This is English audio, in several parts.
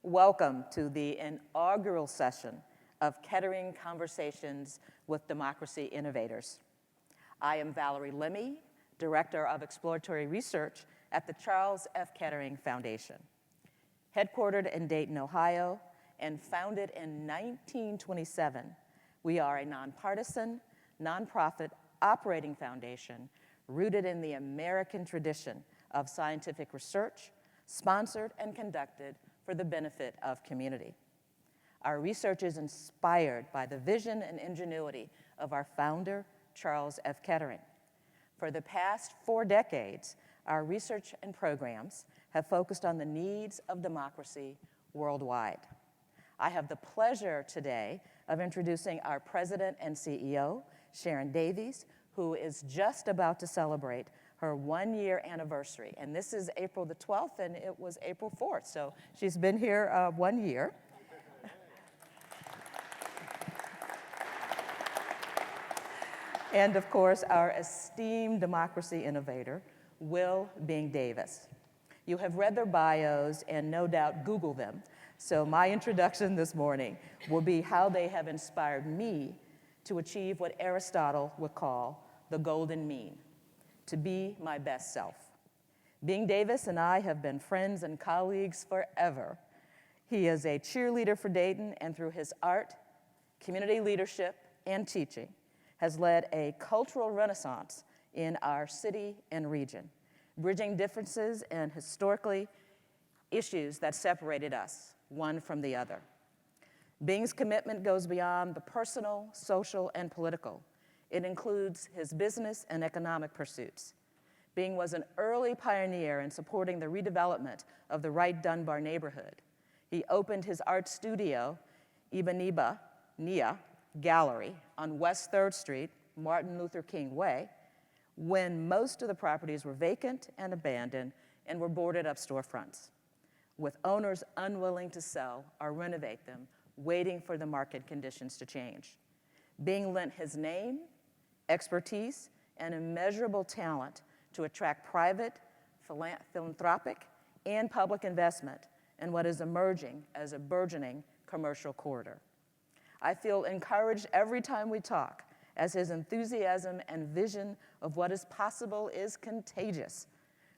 Welcome to the inaugural session of Kettering Conversations with Democracy Innovators. I am Valerie Lemmy, Director of Exploratory Research at the Charles F. Kettering Foundation. Headquartered in Dayton, Ohio, and founded in 1927, we are a nonpartisan, nonprofit operating foundation rooted in the American tradition of scientific research, sponsored and conducted for the benefit of community. Our research is inspired by the vision and ingenuity of our founder, Charles F. Kettering. For the past 4 decades, our research and programs have focused on the needs of democracy worldwide. I have the pleasure today of introducing our president and CEO, Sharon Davies, who is just about to celebrate her 1-year anniversary. And this is April the 12th, and it was April 4th. So she's been here 1 year. And of course, our esteemed democracy innovator, Will Davies. You have read their bios and no doubt Googled them. So my introduction this morning will be how they have inspired me to achieve what Aristotle would call the golden mean, to be my best self. Davies and I have been friends and colleagues forever. He is a cheerleader for Dayton, and through his art, community leadership, and teaching, has led a cultural renaissance in our city and region, bridging differences and historically issues that separated us, one from the other. Bing's commitment goes beyond the personal, social, and political. It includes his business and economic pursuits. Bing was an early pioneer in supporting the redevelopment of the Wright Dunbar neighborhood. He opened his art studio, EbonNia Gallery, on West 3rd Street, Martin Luther King Way, when most of the properties were vacant and abandoned and were boarded up storefronts, with owners unwilling to sell or renovate them, waiting for the market conditions to change. Bing lent his name, expertise, and immeasurable talent to attract private, philanthropic, and public investment in what is emerging as a burgeoning commercial corridor. I feel encouraged every time we talk, as his enthusiasm and vision of what is possible is contagious.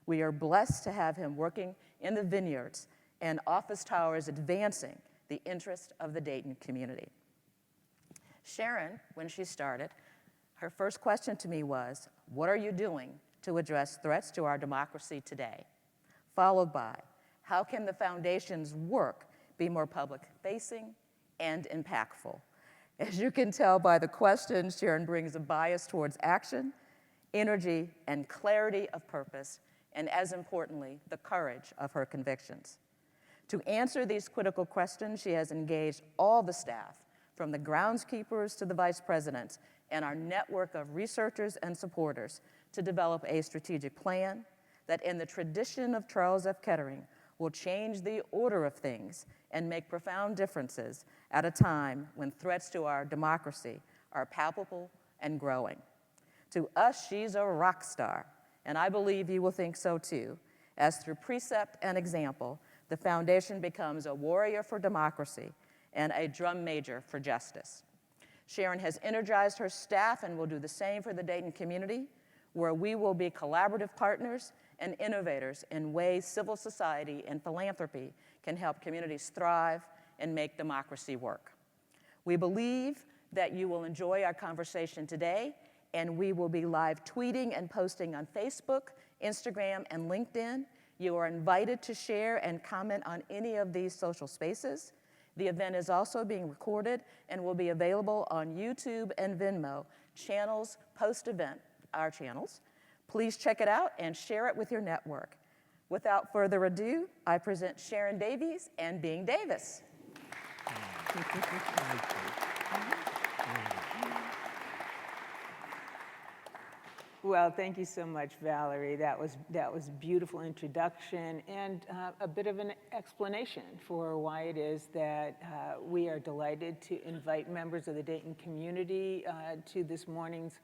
We are blessed to have him working in the vineyards and office towers, advancing the interest of the Dayton community. Sharon, when she started, her first question to me was, what are you doing to address threats to our democracy today? Followed by, how can the foundation's work be more public-facing and impactful? As you can tell by the questions, Sharon brings a bias towards action, energy, and clarity of purpose, and as importantly, the courage of her convictions. To answer these critical questions, she has engaged all the staff, from the groundskeepers to the vice presidents, and our network of researchers and supporters to develop a strategic plan that, in the tradition of Charles F. Kettering, will change the order of things and make profound differences at a time when threats to our democracy are palpable and growing. To us, she's a rock star, and I believe you will think so too, as through precept and example, the foundation becomes a warrior for democracy and a drum major for justice. Sharon has energized her staff and will do the same for the Dayton community, where we will be collaborative partners and innovators in ways civil society and philanthropy can help communities thrive and make democracy work. We believe that you will enjoy our conversation today, and we will be live tweeting and posting on Facebook, Instagram, and LinkedIn. You are invited to share and comment on any of these social spaces. The event is also being recorded and will be available on YouTube and Venmo channels post-event, our channels. Please check it out and share it with your network. Without further ado, I present Sharon Davies and Davies. Well, thank you so much, Valerie. That was a beautiful introduction and a bit of an explanation for why it is that we are delighted to invite members of the Dayton community to this morning's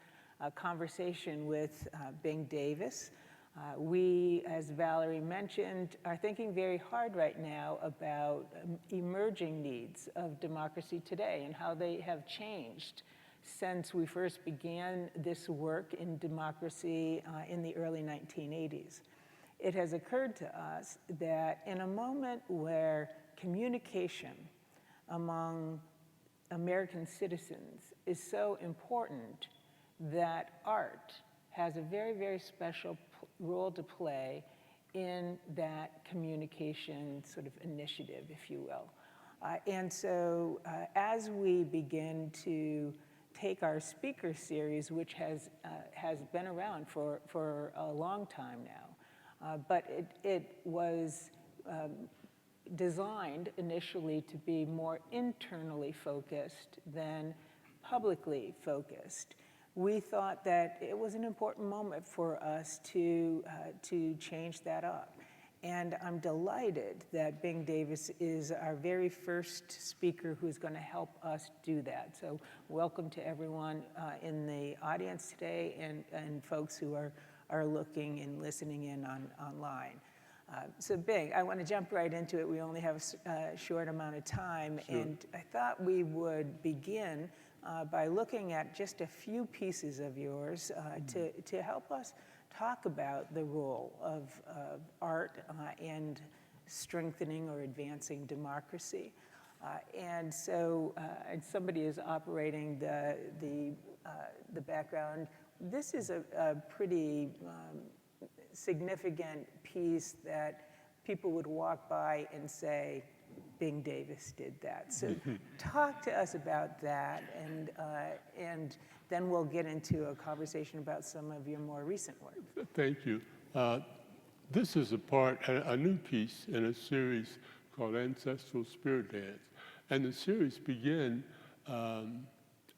conversation with Davies. We, as Valerie mentioned, are thinking very hard right now about emerging needs of democracy today and how they have changed since we first began this work in democracy in the early 1980s. It has occurred to us that in a moment where communication among American citizens is so important, that art has a very, very special role to play in that communication sort of initiative, if you will. And so as we begin to take our speaker series, which has been around for a long time now, but it was designed initially to be more internally focused than publicly focused. We thought that it was an important moment for us to change that up. And I'm delighted that Bing Davis is our very first speaker who's going to help us do that. So welcome to everyone in the audience today and folks who are looking and listening in online. So Bing, I want to jump right into it. We only have a short amount of time. Sure. And I thought we would begin by looking at just a few pieces of yours to help us talk about the role of art and strengthening or advancing democracy. And so and somebody is operating the background. This is a pretty significant piece that people would walk by and say, Bing Davis did that. So talk to us about that, and then we'll get into a conversation about some of your more recent work. Thank you. This is a new piece in a series called Ancestral Spirit Dance. And the series began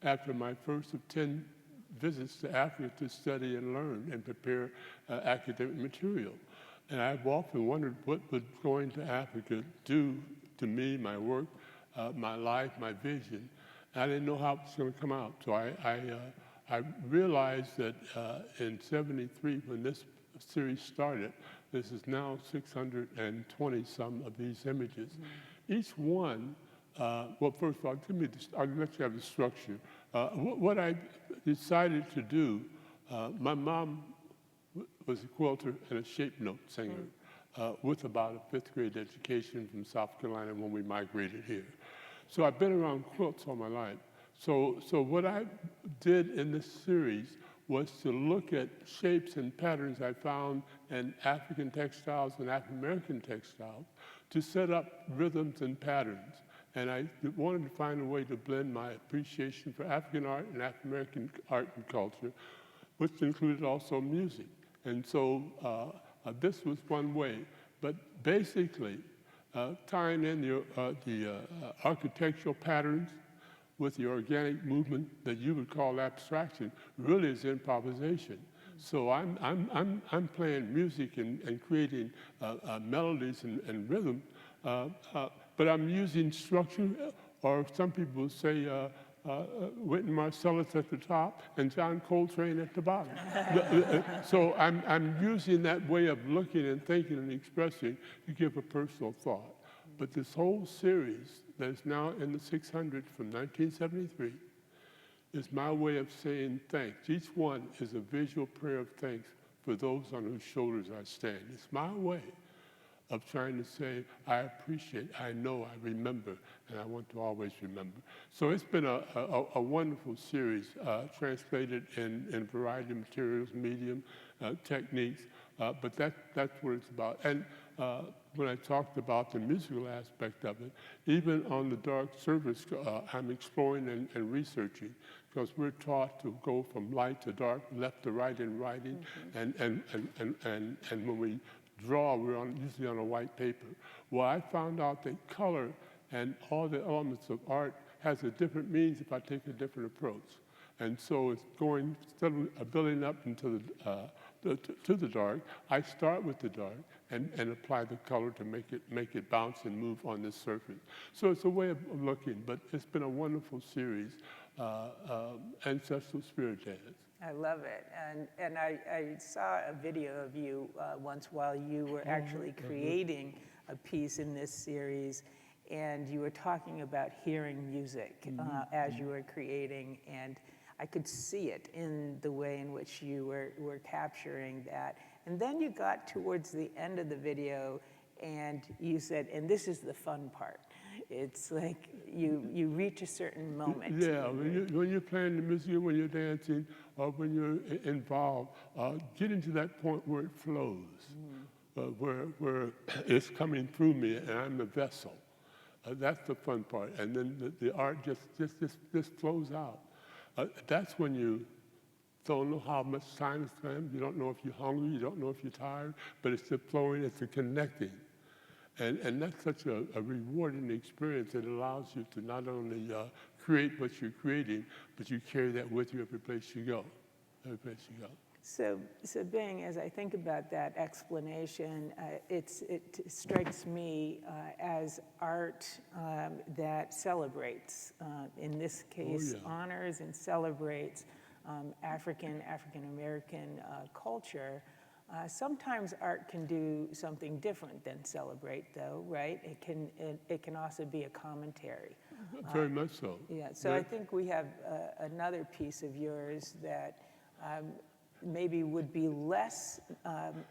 after my first of 10 visits to Africa to study and learn and prepare academic material. And I've often wondered what would going to Africa do to me, my work, my life, my vision. I didn't know how it was going to come out. So I realized that in '73, when this series started, this is now 620 some of these images. Mm-hmm. Each one, well, first of all, I'll let you have the structure. What I decided to do, my mom was a quilter and a shape note singer. Mm-hmm. With about a 5th grade education from South Carolina when we migrated here. So I've been around quilts all my life. So what I did in this series was to look at shapes and patterns I found in African textiles and African American textiles to set up rhythms and patterns. And I wanted to find a way to blend my appreciation for African art and African American art and culture, which included also music. And so this was one way, but basically tying in the architectural patterns with the organic movement that you would call abstraction really is improvisation. So I'm playing music and creating melodies and rhythm, but I'm using structure, or some people say Wynton Marsalis at the top and John Coltrane at the bottom. So I'm using that way of looking and thinking and expressing to give a personal thought. But this whole series that is now in the 600 from 1973 is my way of saying thanks. Each one is a visual prayer of thanks for those on whose shoulders I stand. It's my way of trying to say, I appreciate, I know, I remember, and I want to always remember. So it's been a wonderful series, translated in a variety of materials, medium, techniques, but that's what it's about. And when I talked about the musical aspect of it, even on the dark surface, I'm exploring and researching, because we're taught to go from light to dark, left to right in writing, mm-hmm. and when we draw, we're usually on a white paper. Well, I found out that color and all the elements of art has a different means if I take a different approach. And so it's going, instead of building up into to the dark, I start with the dark and apply the color to make it bounce and move on this surface. So it's a way of looking, but it's been a wonderful series, Ancestral Spirit Dance. I love it. And I saw a video of you once while you were actually creating a piece in this series, and you were talking about hearing music as you were creating, and I could see it in the way in which you were capturing that. And then you got towards the end of the video and you said, and this is the fun part. It's like you reach a certain moment. Yeah, when you're playing the music, when you're dancing, or when you're involved, getting to that point where it flows, where it's coming through me and I'm the vessel. That's the fun part. And then the art just flows out. That's when you don't know how much time is spent. You don't know if you're hungry. You don't know if you're tired. But it's the flowing. It's the connecting. And that's such a rewarding experience. It allows you to not only create what you're creating, but you carry that with you every place you go. Every place you go. So Bing, as I think about that explanation, it strikes me as art that celebrates, in this case, honors and celebrates African American culture. Sometimes art can do something different than celebrate, though, right? It can also be a commentary. Very much so. Yeah. So I think we have another piece of yours that maybe would be less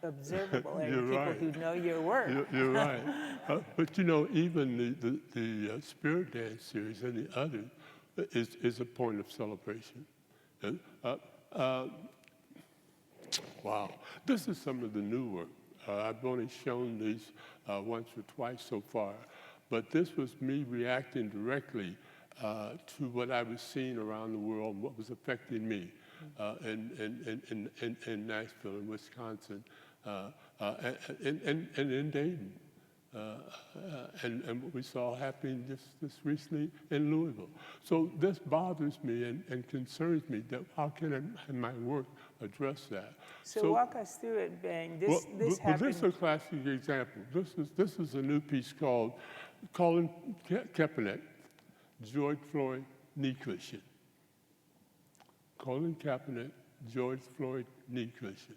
observable to people who know your work. You're right. But you know, even the Spirit Dance series and the others is a point of celebration. Wow. This is some of the new work. I've only shown these once or twice so far, but this was me reacting directly to what I was seeing around the world and what was affecting me. In Nashville, in Wisconsin, and in Dayton, and what we saw happening just recently in Louisville. So this bothers me and concerns me. That how can my work address that? So walk us through it, Bang. This happened. Well, this is a classic example. This is a new piece called Colin Kaepernick, George Floyd knee cushion. Colin Kaepernick, George Floyd knee cushion.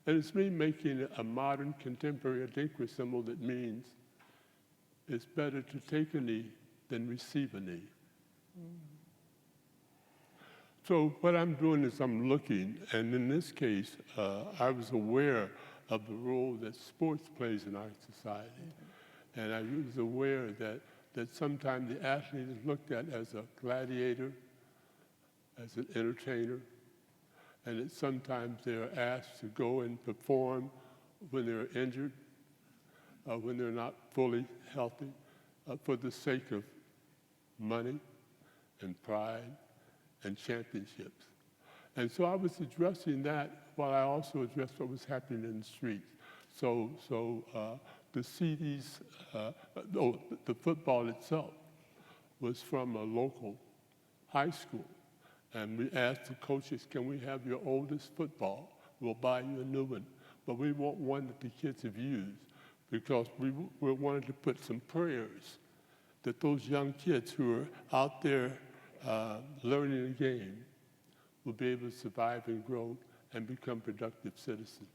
And it's me making a modern, contemporary adinkra symbol that means it's better to take a knee than receive a knee. So what I'm doing is I'm looking, and in this case, I was aware of the role that sports plays in our society. And I was aware that sometimes the athlete is looked at as a gladiator, as an entertainer, and that sometimes they're asked to go and perform when they're injured, when they're not fully healthy, for the sake of money and pride and championships. And so I was addressing that while I also addressed what was happening in the streets. So the CDs, the football itself was from a local high school. And we asked the coaches, can we have your oldest football? We'll buy you a new one. But we want one that the kids have used because we wanted to put some prayers that those young kids who are out there learning the game will be able to survive and grow and become productive citizens.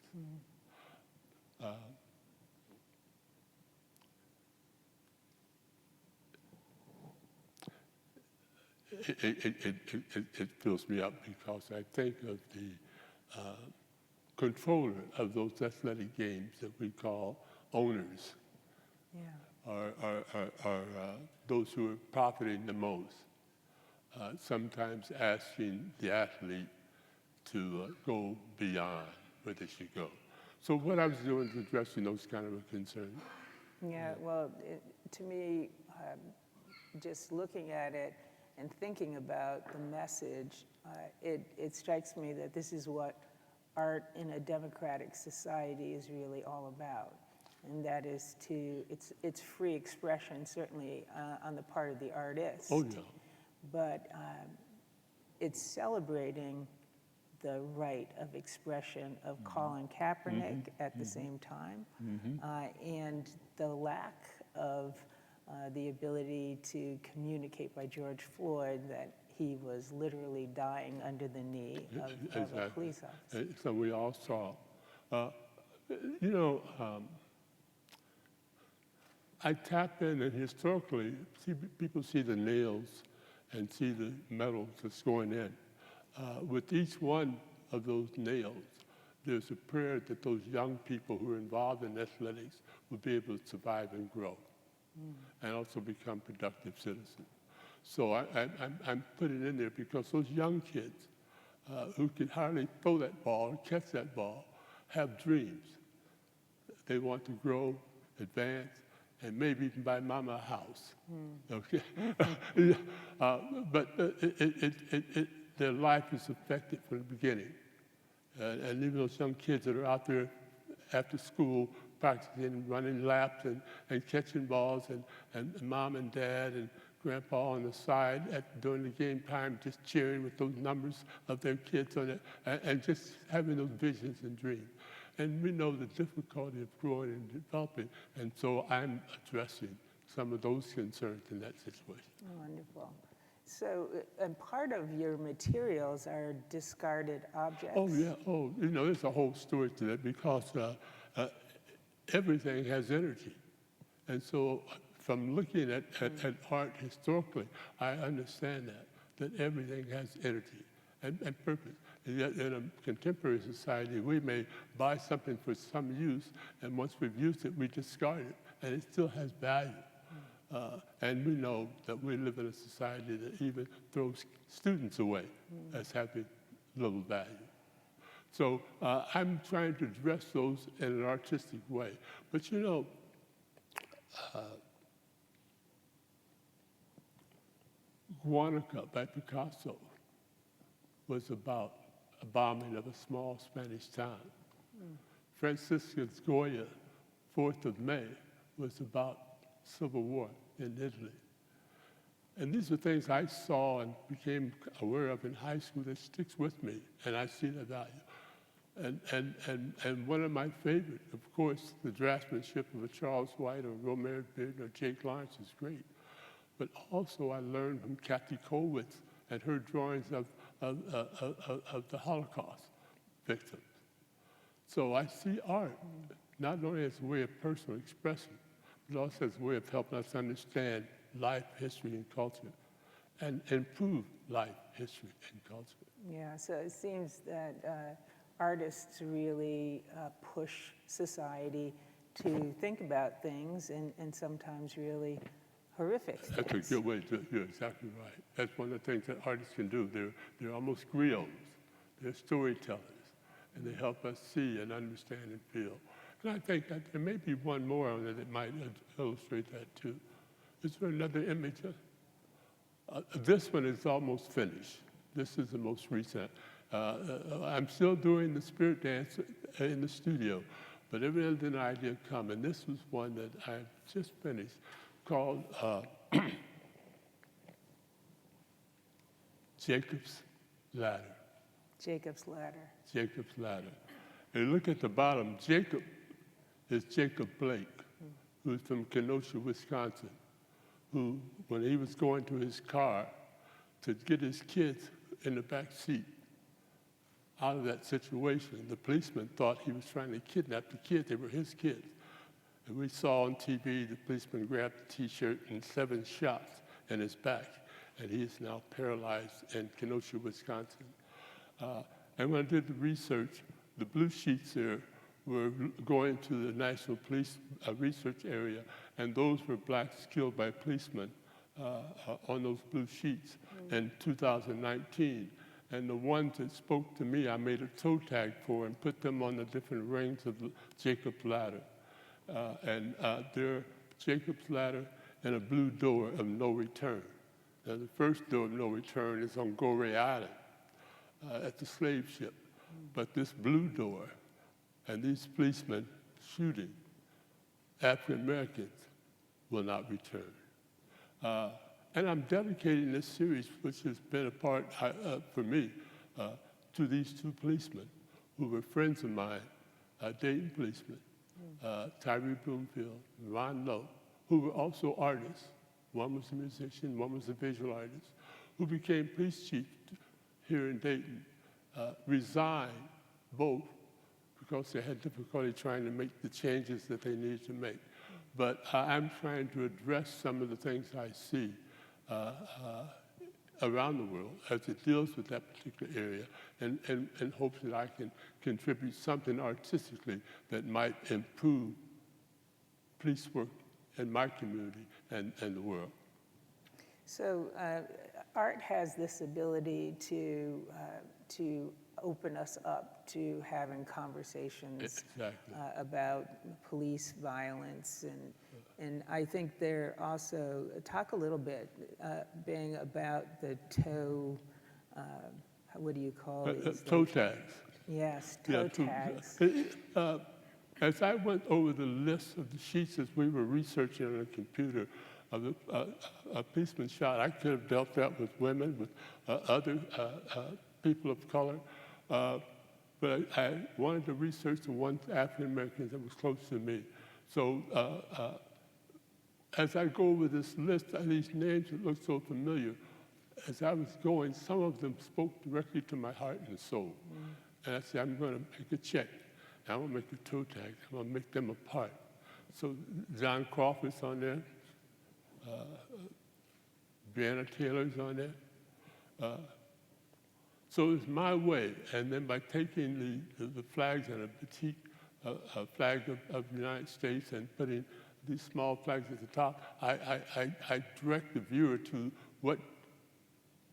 It fills me up because I think of the controller of those athletic games that we call owners, are those who are profiting the most, sometimes asking the athlete to go beyond where they should go. So what I was doing is addressing those kind of concerns. Yeah, well, to me, just looking at it, and thinking about the message, it strikes me that this is what art in a democratic society is really all about. And that is it's free expression, certainly on the part of the artist. Oh, yeah. But it's celebrating the right of expression of Colin Kaepernick at the same time, and the lack of the ability to communicate by George Floyd that he was literally dying under the knee of a Exactly. police officer. And so we all saw. You know, I tap in, and historically, people see the nails and see the metal that's going in. With each one of those nails, there's a prayer that those young people who are involved in athletics will be able to survive and grow, and also become productive citizens. So I'm putting it in there because those young kids who can hardly throw that ball or catch that ball have dreams. They want to grow, advance, and maybe even buy mama a house. Okay, but their life is affected from the beginning. And even those young kids that are out there after school practicing running laps and catching balls, and mom and dad and grandpa on the side during the game time just cheering with those numbers of their kids on it, and just having those visions and dreams. And we know the difficulty of growing and developing, and so I'm addressing some of those concerns in that situation. Wonderful. So, and part of your materials are discarded objects. Oh, yeah. Oh, you know, there's a whole story to that because everything has energy. And so from looking at art historically, I understand that everything has energy and purpose. And yet in a contemporary society, we may buy something for some use, and once we've used it, we discard it, and it still has value. And we know that we live in a society that even throws students away as having little value. So I'm trying to address those in an artistic way. But you know, Guernica by Picasso was about a bombing of a small Spanish town. Francisco's Goya, 4th of May, was about Civil War in Italy. And these are things I saw and became aware of in high school that sticks with me, and I see the value. And one of my favorite, of course, the draftsmanship of a Charles White or Romare Bearden or Jake Lawrence is great. But also I learned from Kathy Kollwitz and her drawings of the Holocaust victims. So I see art not only as a way of personal expression, but also as a way of helping us understand life, history, and culture, and improve life, history, and culture. Yeah, so it seems that artists really push society to think about things and sometimes really horrific things. That's a good way to do it. You're exactly right. That's one of the things that artists can do. They're almost griots. They're storytellers, and they help us see and understand and feel. And I think that there may be one more on it that might illustrate that too. Is there another image? This one is almost finished. This is the most recent. I'm still doing the spirit dance in the studio, but every other idea come, and this was one that I've just finished called Jacob's Ladder. Jacob's Ladder. Jacob's Ladder. And look at the bottom. Jacob is Jacob Blake, who's from Kenosha, Wisconsin, who, when he was going to his car to get his kids in the back seat out of that situation, the policeman thought he was trying to kidnap the kids. They were his kids. And we saw on TV the policeman grabbed the T-shirt and 7 shots in his back, and he is now paralyzed in Kenosha, Wisconsin. And when I did the research, the blue sheets there were going to the National Police Research Area, and those were blacks killed by policemen on those blue sheets in 2019. And the ones that spoke to me, I made a toe tag for and put them on the different rings of the Jacob's Ladder. And they're Jacob's Ladder and a blue door of no return. Now, the first door of no return is on Goree Island at the slave ship. But this blue door and these policemen shooting African Americans will not return. And I'm dedicating this series, which has been a part for me, to these 2 policemen who were friends of mine, Dayton policemen, Tyree Bloomfield, Ron Lowe, who were also artists. One was a musician, one was a visual artist, who became police chief here in Dayton, resigned both because they had difficulty trying to make the changes that they needed to make. But I'm trying to address some of the things I see around the world as it deals with that particular area, and hopes that I can contribute something artistically that might improve police work in my community and the world. So art has this ability to open us up to having conversations Exactly. about police violence, and I think they're also, talk a little bit, being about the what do you call these? Toe tags. Yes, toe Yeah, tags. As I went over the list of the sheets as we were researching on the computer of a policeman shot, I could have dealt that with women, with other people of color, but I wanted to research the one African American that was close to me. So as I go over this list, these names that look so familiar, as I was going, some of them spoke directly to my heart and soul. And I said, I'm going to make a check. I'm going to make a toe tag. I'm going to make them a part. So John Crawford's on there. Breonna Taylor's on there. So it's my way. And then by taking the flags and a batik, a flag of the United States, and putting these small flags at the top, I direct the viewer to what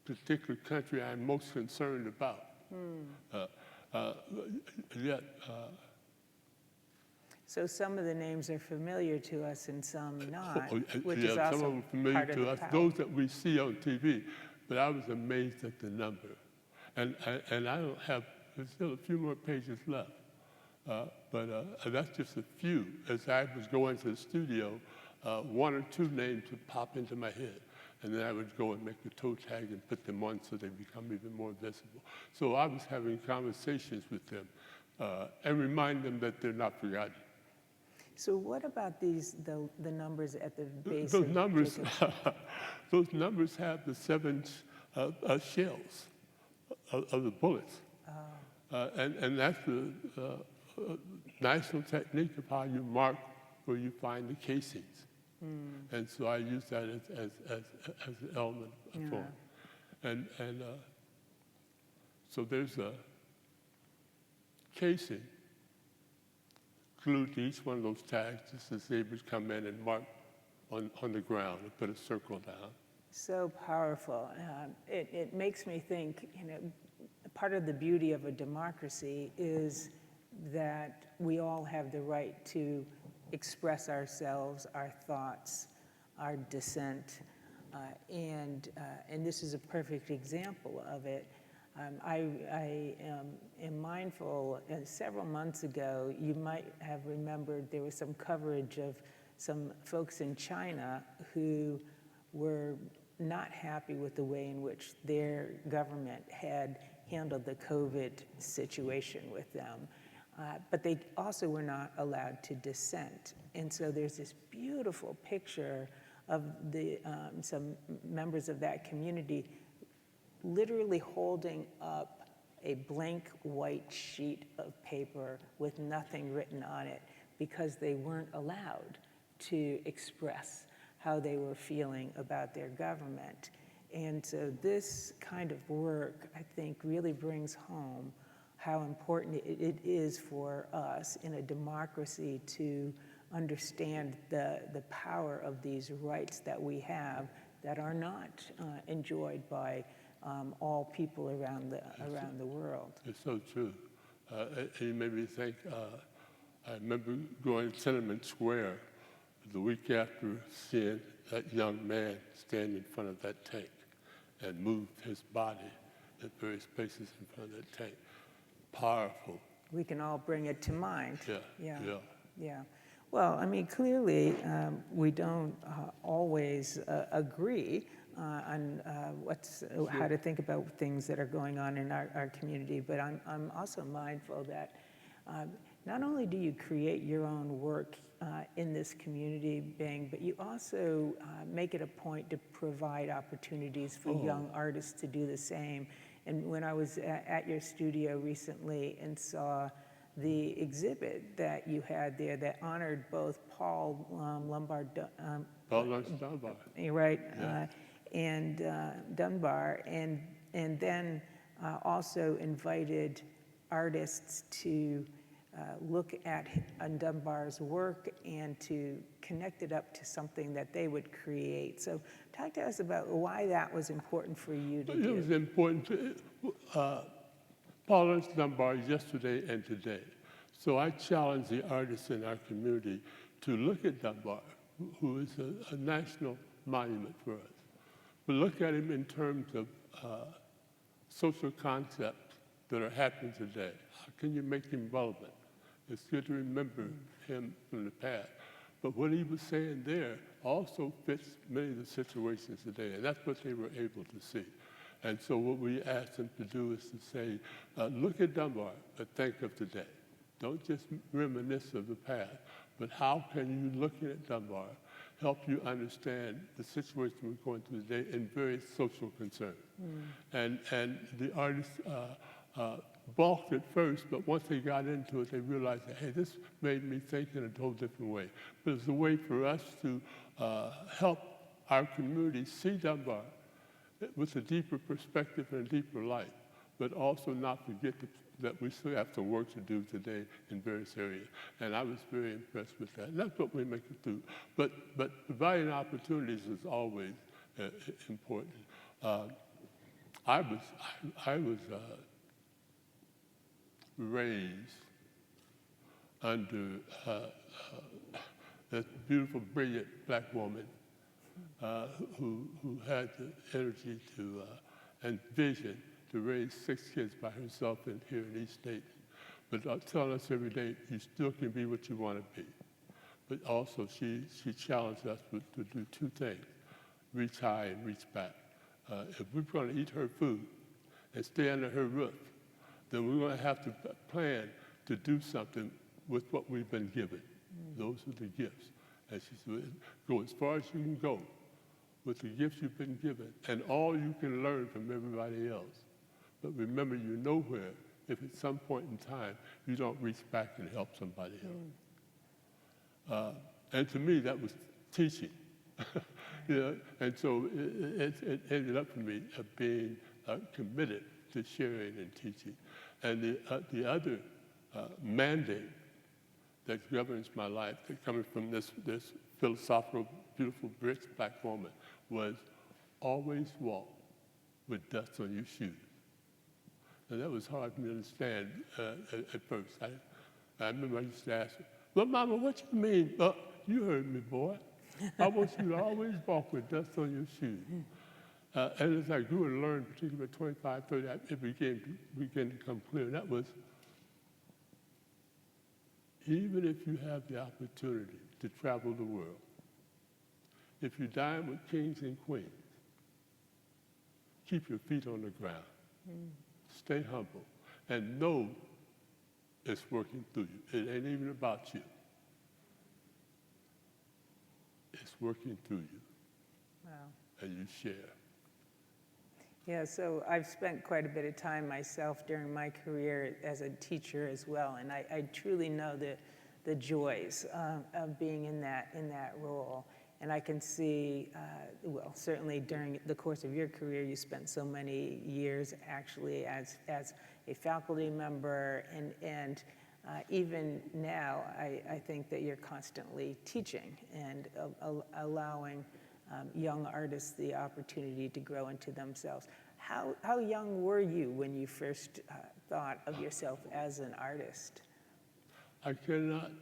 particular country I'm most concerned about. So some of the names are familiar to us and some not, which yeah, is some of also them are familiar part of to the us, power. those that we see on TV. But I was amazed at the number. And I don't have, there's still a few more pages left. But that's just a few. As I was going to the studio, one or two names would pop into my head. And then I would go and make the toe tag and put them on so they become even more visible. So I was having conversations with them and remind them that they're not forgotten. So what about the numbers at the base? Those numbers, those numbers have the 7 shells of the bullets. And that's the national technique of how you mark where you find the casings. And so I use that as an element of form. And so there's a casing glued to each one of those tags just as they would come in and mark on the ground and put a circle down. So powerful. It makes me think, part of the beauty of a democracy is that we all have the right to express ourselves, our thoughts, our dissent, and this is a perfect example of it. I am mindful, several months ago, you might have remembered there was some coverage of some folks in China who were not happy with the way in which their government had handled the COVID situation with them. But they also were not allowed to dissent. And so there's this beautiful picture of some members of that community literally holding up a blank white sheet of paper with nothing written on it because they weren't allowed to express how they were feeling about their government. And so this kind of work, I think, really brings home how important it is for us in a democracy to understand the power of these rights that we have that are not enjoyed by all people around the world. It's so true. You made me think, I remember going to Tenement Square the week after seeing that young man stand in front of that tank and move his body at various places in front of that tank. Powerful. We can all bring it to mind. Yeah. Well, I mean, clearly, we don't always agree on how to think about things that are going on in our community, but I'm also mindful that not only do you create your own work in this community, Bing, but you also make it a point to provide opportunities for young artists to do the same. And when I was at your studio recently and saw the exhibit that you had there that honored both Paul Lombard, Dunbar. right, Yeah. and Dunbar, and then also invited artists to look at Dunbar's work and to connect it up to something that they would create. So talk to us about why that was important for you to do. It was important to Paul Dunbar yesterday and today. So I challenge the artists in our community to look at Dunbar, who is a national monument for us, but look at him in terms of social concepts that are happening today. How can you make him relevant? It's good to remember him from the past. But what he was saying there also fits many of the situations today, and that's what they were able to see. And so what we asked them to do is to say, look at Dunbar, but think of today. Don't just reminisce of the past, but how can you, looking at Dunbar, help you understand the situation we're going through today and various social concerns. And the artists balked at first, but once they got into it, they realized that, hey, this made me think in a total different way. But it's a way for us to help our community see Dunbar with a deeper perspective and a deeper light, but also not forget that we still have some work to do today in various areas. And I was very impressed with that. And that's what we make it do. But providing opportunities is always important. I was raised under this beautiful, brilliant black woman who had the energy to and vision to raise 6 kids by herself here in East Dayton. But telling us every day, you still can be what you want to be. But also, she challenged us to do 2 things: reach high and reach back. If we're going to eat her food and stay under her roof, then we're going to have to plan to do something with what we've been given. Those are the gifts. And she said, go as far as you can go with the gifts you've been given and all you can learn from everybody else. But remember, you're nowhere if at some point in time you don't reach back and help somebody else. And to me, that was teaching. You know? And so it ended up for me being committed to sharing and teaching. And the other mandate that governs my life, that coming from this philosophical, beautiful, rich black woman, was always walk with dust on your shoes. And that was hard for me to understand at first. I remember I used to ask her, well, Mama, what you mean? You heard me, boy. I want you to always walk with dust on your shoes. And as I grew and learned, particularly at 25, 30, it began to become clear. And that was, even if you have the opportunity to travel the world, if you dine with kings and queens, keep your feet on the ground. Stay humble and know it's working through you. It ain't even about you. It's working through you. Wow. And you share. Yeah, so I've spent quite a bit of time myself during my career as a teacher as well, and I truly know the joys of being in that role. And I can see, well, certainly during the course of your career, you spent so many years actually as a faculty member, and even now, I think that you're constantly teaching and allowing young artists the opportunity to grow into themselves. How young were you when you first thought of yourself as an artist? I cannot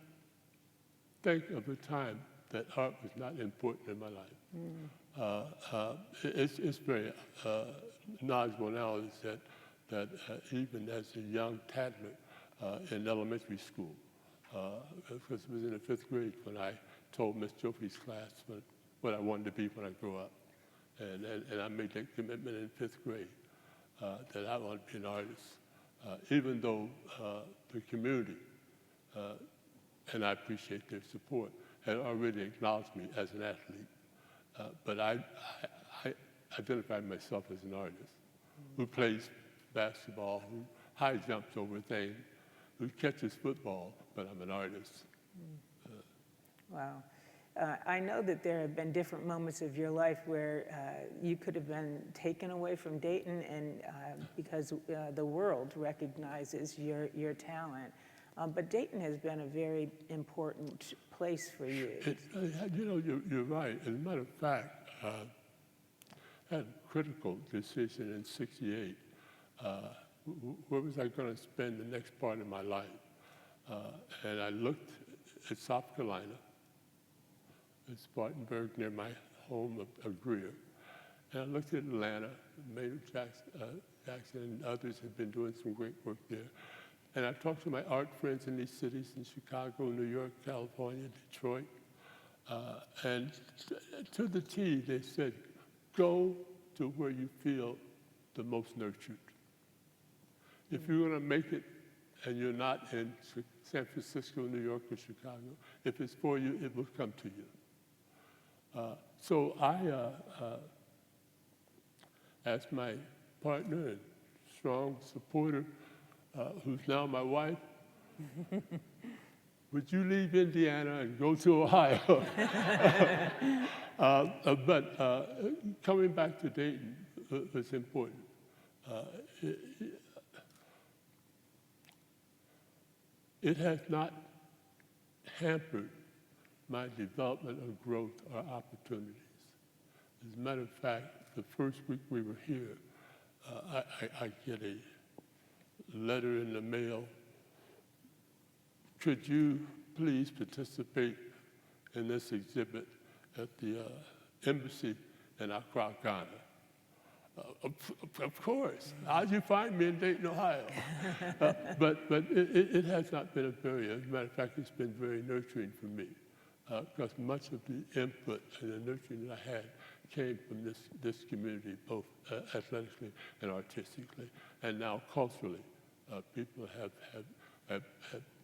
think of a time that art was not important in my life. It's very knowledgeable now is that even as a young toddler in elementary school, because it was in the 5th grade when I told Miss Joffi's class what I wanted to be when I grew up. And I made that commitment in 5th grade that I wanted to be an artist, even though the community and I appreciate their support, had already acknowledged me as an athlete. But I identify myself as an artist who plays basketball, who high jumps over things, who catches football, but I'm an artist. Wow. I know that there have been different moments of your life where you could have been taken away from Dayton and because the world recognizes your talent. But Dayton has been a very important place for you. You know, you're right. As a matter of fact, I had a critical decision in '68. Where was I going to spend the next part of my life? And I looked at South Carolina, at Spartanburg, near my home of Greer. And I looked at Atlanta. Maynard Jackson and others had been doing some great work there. And I talked to my art friends in these cities, in Chicago, New York, California, Detroit. And to the T, they said, go to where you feel the most nurtured. If you're going to make it and you're not in San Francisco, New York, or Chicago, if it's for you, it will come to you. So I asked my partner and strong supporter, who's now my wife, would you leave Indiana and go to Ohio? But coming back to Dayton was important. It has not hampered my development or growth or opportunities. As a matter of fact, the first week we were here, I get a letter in the mail. Could you please participate in this exhibit at the embassy in Accra, Ghana? Of course. How'd you find me in Dayton, Ohio? But it has not been a barrier. As a matter of fact, it's been very nurturing for me because much of the input and the nurturing that I had came from this community, both athletically and artistically, and now culturally. People have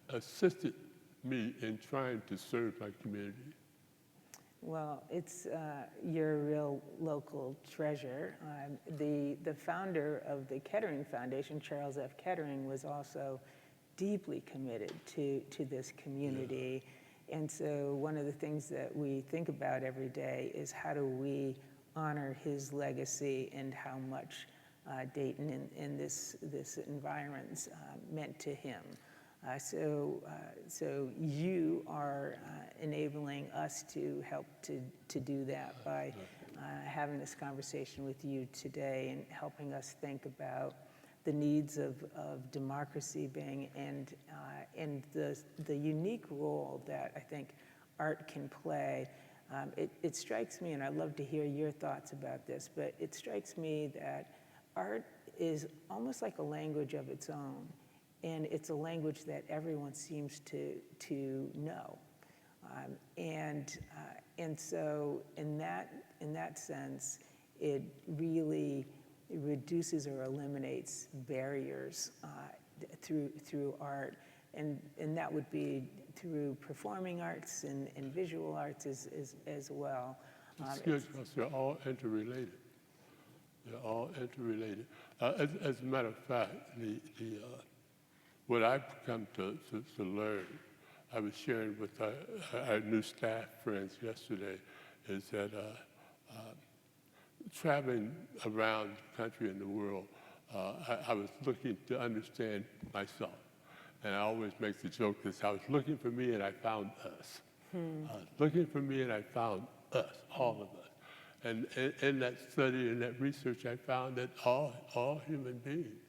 assisted me in trying to serve my community. Well, it's you're a real local treasure. The founder of the Kettering Foundation, Charles F. Kettering, was also deeply committed to this community. Yeah. And so one of the things that we think about every day is how do we honor his legacy and how much Dayton and this environment meant to him. So you are enabling us to help to do that by having this conversation with you today and helping us think about the needs of democracy being and the unique role that I think art can play. It strikes me, and I'd love to hear your thoughts about this, but it strikes me that art is almost like a language of its own. And it's a language that everyone seems to know, and so in that sense, it really reduces or eliminates barriers through art, and that would be through performing arts and visual arts as well. It's good because they're all interrelated. They're all interrelated. As a matter of fact, what I've come to learn, I was sharing with our new staff friends yesterday, is that traveling around the country and the world, I was looking to understand myself. And I always make the joke that I was looking for me and I found us. Looking for me and I found us, all of us. And in that study and that research, I found that all human beings,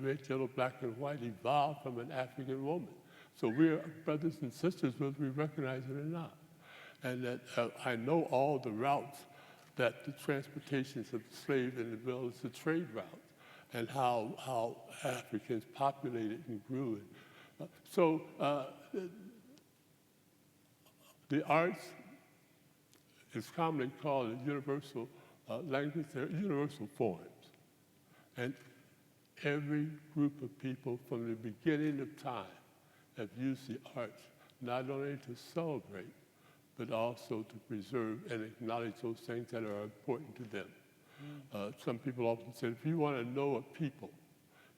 red, yellow, black, and white, evolved from an African woman. So we're brothers and sisters whether we recognize it or not. And that I know all the routes that the transportations of the slave and as well as the trade routes, and how Africans populated and grew. So the arts is commonly called a universal language. They're universal forms. And every group of people from the beginning of time have used the arts not only to celebrate, but also to preserve and acknowledge those things that are important to them. Some people often say, if you want to know a people,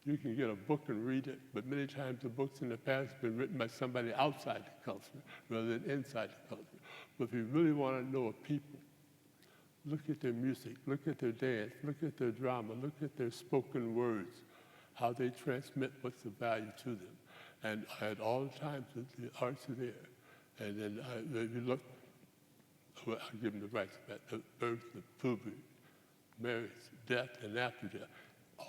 you can get a book and read it, but many times the books in the past have been written by somebody outside the culture rather than inside the culture. But if you really want to know a people, look at their music, look at their dance, look at their drama, look at their spoken words, how they transmit what's the value to them. And at all the times, the arts are there. And then if you look, well, I'll give them the rights back, the birth, the puberty, marriage, death, and after death.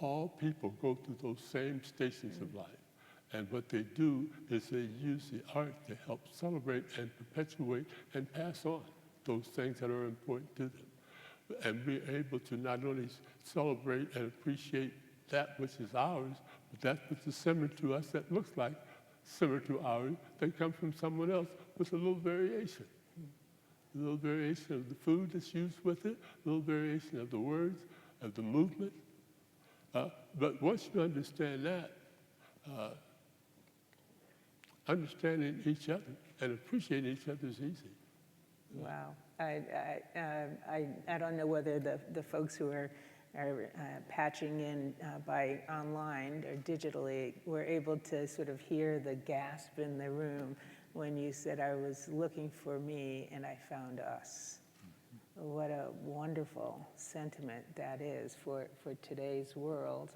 All people go through those same stations of life. And what they do is they use the art to help celebrate and perpetuate and pass on those things that are important to them. And be able to not only celebrate and appreciate that which is ours, but that which is similar to us that looks like similar to ours that comes from someone else with a little variation. A little variation of the food that's used with it, a little variation of the words, of the movement. But once you understand that, understanding each other and appreciating each other is easy. Wow. I don't know whether the folks who are patching in by online or digitally were able to sort of hear the gasp in the room when you said, I was looking for me and I found us. What a wonderful sentiment that is for today's world.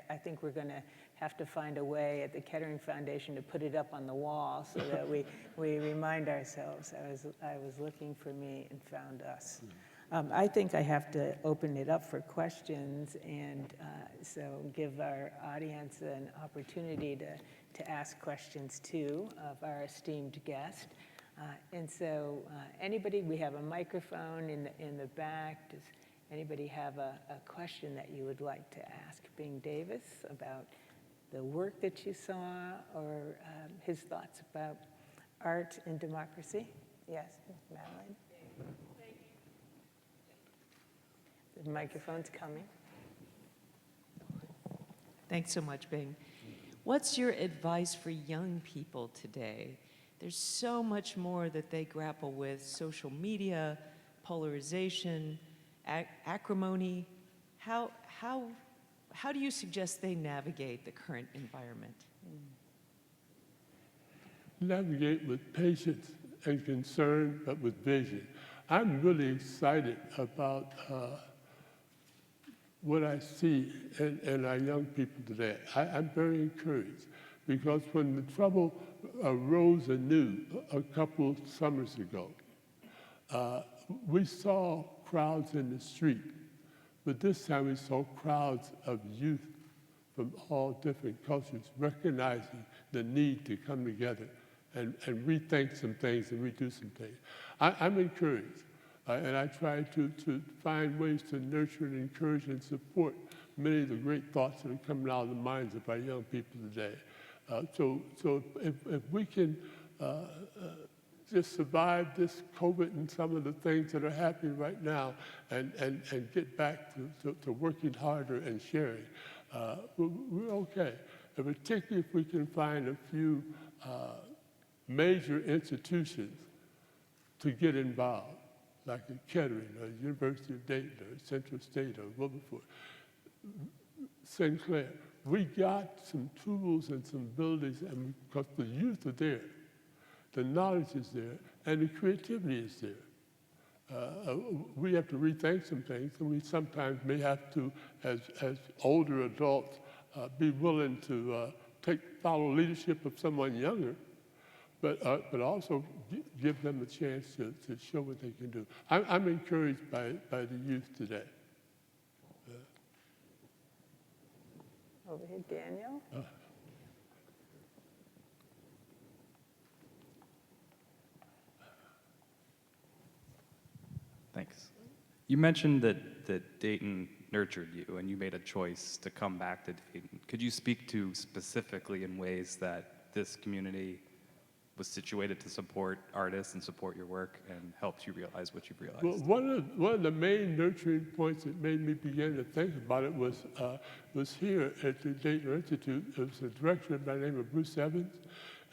I think we're going to have to find a way at the Kettering Foundation to put it up on the wall so that we remind ourselves, I was looking for me and found us. I think I have to open it up for questions, and so give our audience an opportunity to ask questions too of our esteemed guest. And so anybody, we have a microphone in the back. Does anybody have a question that you would like to ask Bing Davis about the work that you saw, or his thoughts about art and democracy? Yes, Madeline? Thank you. The microphone's coming. Thanks so much, Bing. What's your advice for young people today? There's so much more that they grapple with: social media, polarization, acrimony. How do you suggest they navigate the current environment? Navigate with patience and concern, but with vision. I'm really excited about what I see in our young people today. I'm very encouraged, because when the trouble arose anew a couple summers ago, we saw crowds in the street, but this time we saw crowds of youth from all different cultures recognizing the need to come together and rethink some things and redo some things. I'm encouraged, and I try to find ways to nurture and encourage and support many of the great thoughts that are coming out of the minds of our young people today. So if we can just survive this COVID and some of the things that are happening right now, and get back to working harder and sharing, we're okay. And particularly if we can find a few major institutions to get involved, like at Kettering, or University of Dayton, or Central State, or Wilberforce, Sinclair. We got some tools and some abilities, and because the youth are there, the knowledge is there, and the creativity is there. We have to rethink some things, and we sometimes may have to, as older adults, be willing to follow leadership of someone younger, but also give them a chance to show what they can do. I'm encouraged by the youth today. Over here, Daniel. Thanks. You mentioned that Dayton nurtured you and you made a choice to come back to Dayton. Could you speak to specifically in ways that this community was situated to support artists and support your work and helped you realize what you've realized? Well, one of the main nurturing points that made me begin to think about it was here at the Dayton Art Institute. There was a director by the name of Bruce Evans,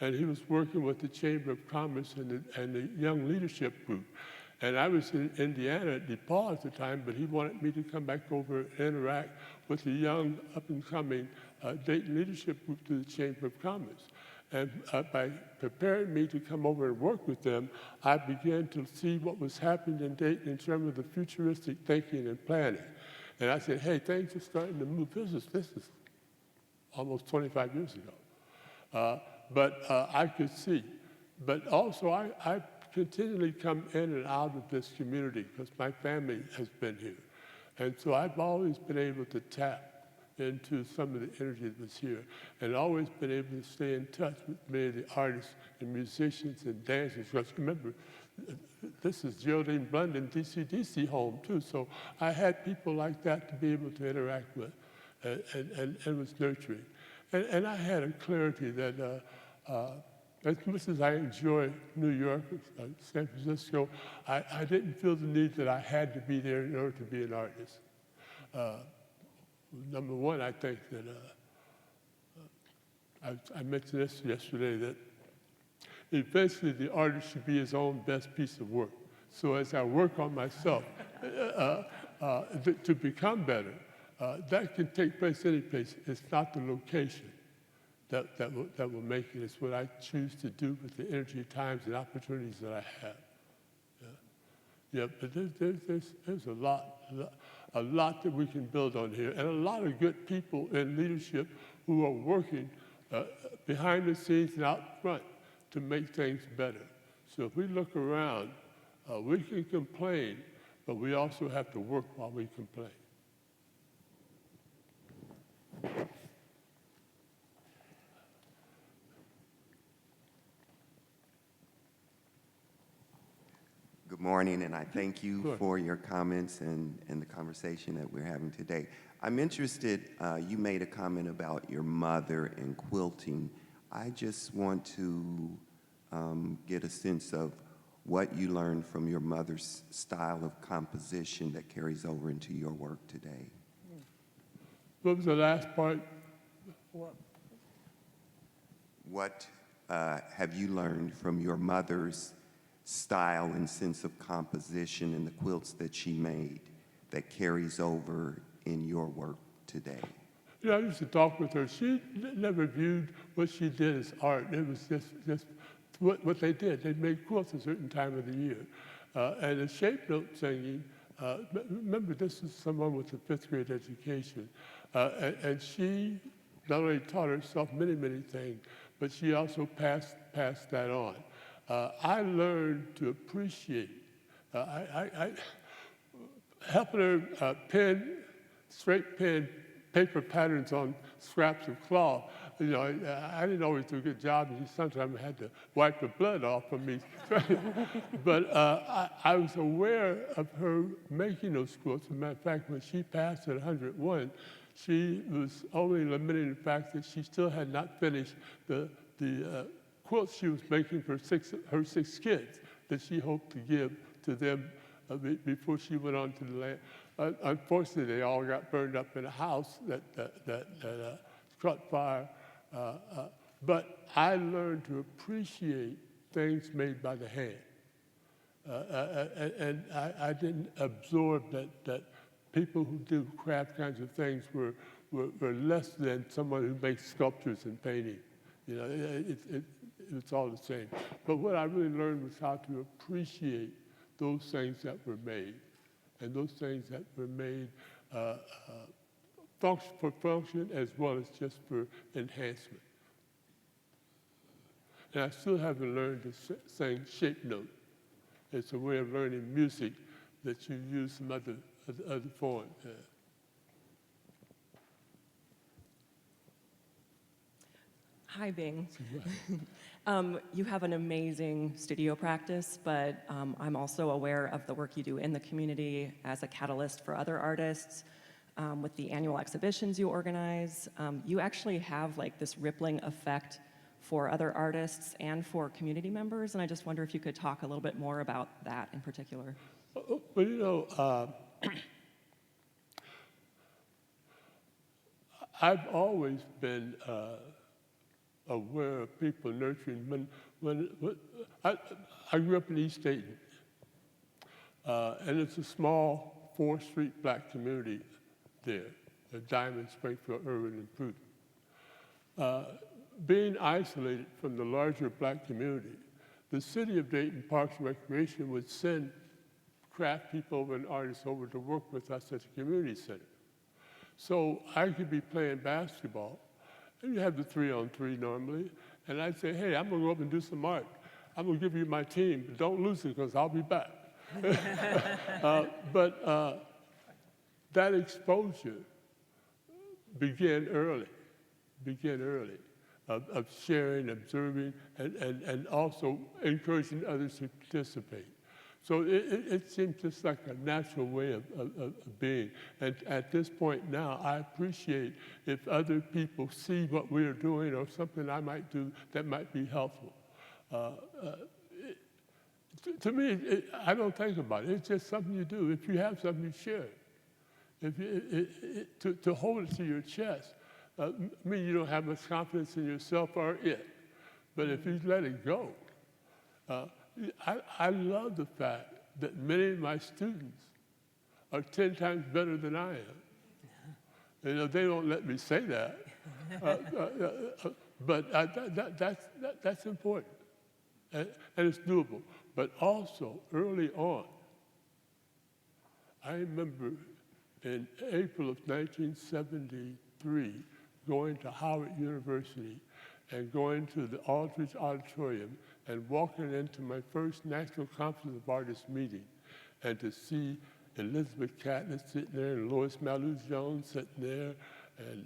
and he was working with the Chamber of Commerce and the Young Leadership Group. And I was in Indiana at DePaul at the time, but he wanted me to come back over and interact with the young, up-and-coming Dayton Leadership Group through the Chamber of Commerce. And by preparing me to come over and work with them, I began to see what was happening in Dayton in terms of the futuristic thinking and planning. And I said, hey, things are starting to move. This is almost 25 years ago. But I could see. But also, I continually come in and out of this community because my family has been here. And so I've always been able to tap into some of the energy that was here, and always been able to stay in touch with many of the artists and musicians and dancers. Because remember, this is Geraldine Blunden DC home too, so I had people like that to be able to interact with, and it was nurturing. And I had a clarity that as much as I enjoy New York, San Francisco, I didn't feel the need that I had to be there in order to be an artist. Number one, I think that, I mentioned this yesterday, that eventually the artist should be his own best piece of work. So as I work on myself to become better, that can take place any place. It's not the location that will make it. It's what I choose to do with the energy, times, and opportunities that I have. Yeah, but there's a lot that we can build on here, and a lot of good people in leadership who are working behind the scenes and out front to make things better. So if we look around, we can complain, but we also have to work while we complain. Good morning, and I thank you for your comments and the conversation that we're having today. I'm interested, you made a comment about your mother and quilting. I just want to get a sense of what you learned from your mother's style of composition that carries over into your work today. What was the last part? What have you learned from your mother's style and sense of composition and the quilts that she made that carries over in your work today? You know, I used to talk with her. She never viewed what she did as art. It was just what they did. They made quilts a certain time of the year. And the shape note singing, remember, this is someone with a fifth grade education. And she not only taught herself many, many things, but she also passed that on. I learned to appreciate, helping her straight pen paper patterns on scraps of cloth. You know, I didn't always do a good job, and sometimes I had to wipe the blood off of me. But I was aware of her making those quilts. As a matter of fact, when she passed at 101, she was only limiting the fact that she still had not finished the quilts she was making for her six kids that she hoped to give to them before she went on to the land. Unfortunately, they all got burned up in a house that caught fire. But I learned to appreciate things made by the hand. And I didn't absorb that people who do craft kinds of things were less than someone who makes sculptures and painting. You know, it's all the same. But what I really learned was how to appreciate those things that were made, and those things that were made for function as well as just for enhancement. And I still haven't learned to sing shape note. It's a way of learning music that you use some other form. Hi, Bing. You have an amazing studio practice, but I'm also aware of the work you do in the community as a catalyst for other artists. With the annual exhibitions you organize, you actually have like this rippling effect for other artists and for community members, and I just wonder if you could talk a little bit more about that in particular. Well, you know, I've always been aware of people nurturing. When I grew up in East Dayton, and it's a small 4th Street black community there, a Diamond, Springfield, Irving, and Fruit. Being isolated from the larger black community, the city of Dayton Parks and Recreation would send craft people and artists over to work with us at the community center. So I could be playing basketball, and you have the 3-on-3 normally, and I'd say, hey, I'm gonna go up and do some art. I'm gonna give you my team, but don't lose it because I'll be back. But that exposure began early, of sharing, observing, and also encouraging others to participate. So it seems just like a natural way of being. And at this point now, I appreciate if other people see what we're doing or something I might do that might be helpful. To me, I don't think about it. It's just something you do. If you have something, you share it. To hold it to your chest, mean you don't have much confidence in yourself or it. But if you let it go, I love the fact that many of my students are 10 times better than I am. You know, they don't let me say that, but that's important, and it's doable. But also, early on, I remember in April of 1973 going to Howard University and going to the Aldrich Auditorium and walking into my first National Conference of Artists meeting, and to see Elizabeth Catlett sitting there and Lois Malou-Jones sitting there, and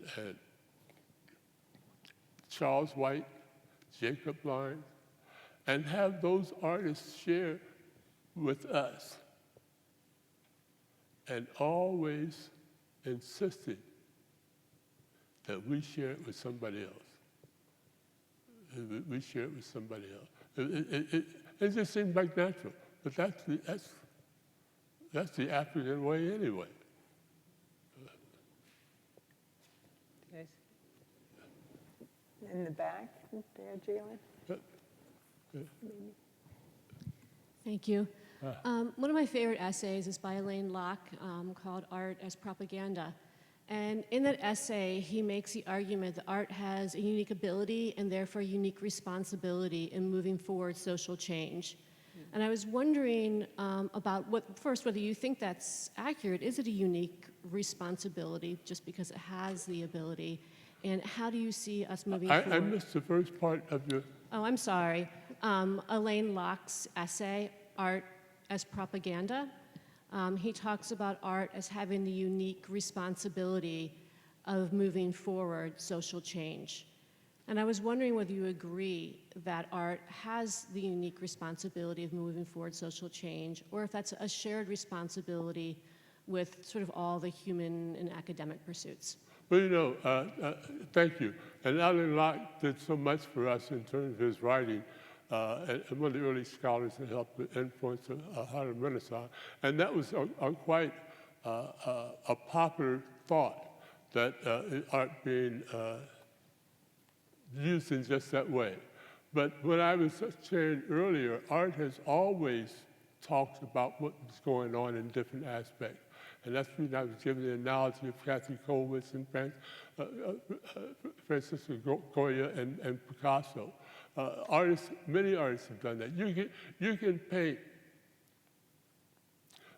Charles White, Jacob Lawrence, and have those artists share with us, and always insisted that we share it with somebody else. We share it with somebody else. It just seems like natural, but that's the African way anyway. Yes. In the back there, Jalen. Thank you. One of my favorite essays is by Elaine Locke called Art as Propaganda. And in that essay, he makes the argument that art has a unique ability and therefore a unique responsibility in moving forward social change. And I was wondering about whether you think that's accurate. Is it a unique responsibility just because it has the ability? And how do you see us moving forward? I missed the first part of your... Oh, I'm sorry. Elaine Locke's essay, Art as Propaganda. He talks about art as having the unique responsibility of moving forward social change. And I was wondering whether you agree that art has the unique responsibility of moving forward social change, or if that's a shared responsibility with sort of all the human and academic pursuits. Well, you know, thank you. And Alan Locke did so much for us in terms of his writing, and one of the early scholars that helped influence the Harlem Renaissance. And that was quite a popular thought, that art being used in just that way. But what I was saying earlier, art has always talked about what's going on in different aspects. And that's the reason I was giving the analogy of Kathy Kollwitz and Francisco Goya and Picasso. Many artists have done that. You can paint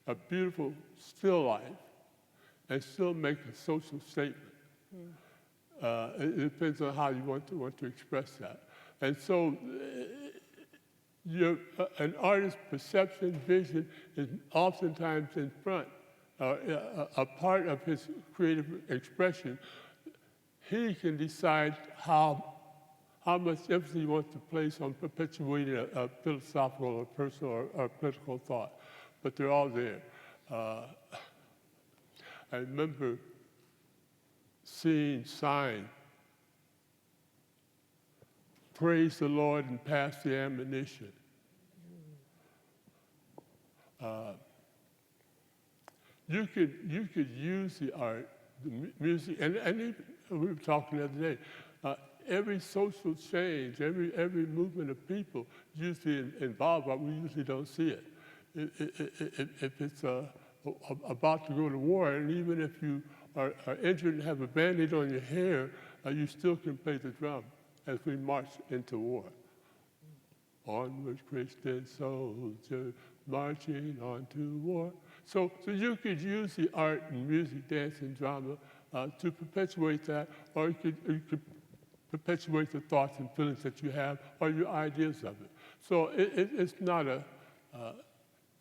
a beautiful still life and still make a social statement. It depends on how you want to express that. And so an artist's perception, vision is oftentimes in front, a part of his creative expression. He can decide how much emphasis he wants to place on perpetuating a philosophical or personal or political thought. But they're all there. I remember seeing signs, praise the Lord and pass the ammunition. You could use the art, the music, and even, we were talking the other day, every social change, every movement of people usually involve art. We usually don't see it. If it's about to go to war, and even if you are injured and have a Band-Aid on your hair, you still can play the drum as we march into war. Onward, Christian soldier, marching on to war. So you could use the art and music, dance, and drama to perpetuate that, or you could perpetuate the thoughts and feelings that you have, or your ideas of it. So it's not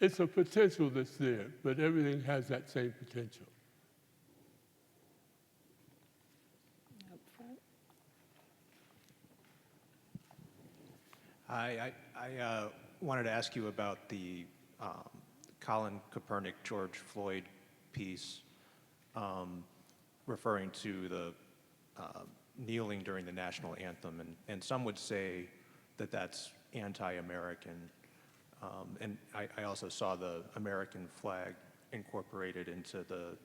it's a potential that's there, but everything has that same potential. I wanted to ask you about the Colin Kaepernick, George Floyd piece, referring to the kneeling during the national anthem, and some would say that that's anti-American. And I also saw the American flag incorporated into the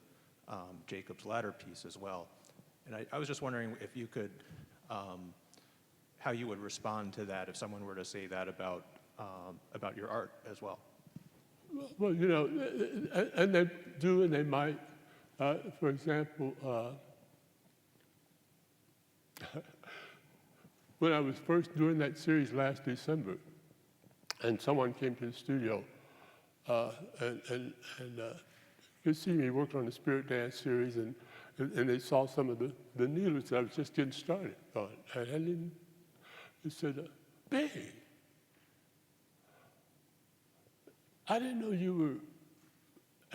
Jacob's Ladder piece as well. And I was just wondering if you could, how you would respond to that if someone were to say that about your art as well. Well, you know, and they do and they might. For example, when I was first doing that series last December, and someone came to the studio and could see me working on the Spirit Dance series, and they saw some of the kneelers that I was just getting started on. And they said, "Bing, I didn't know you were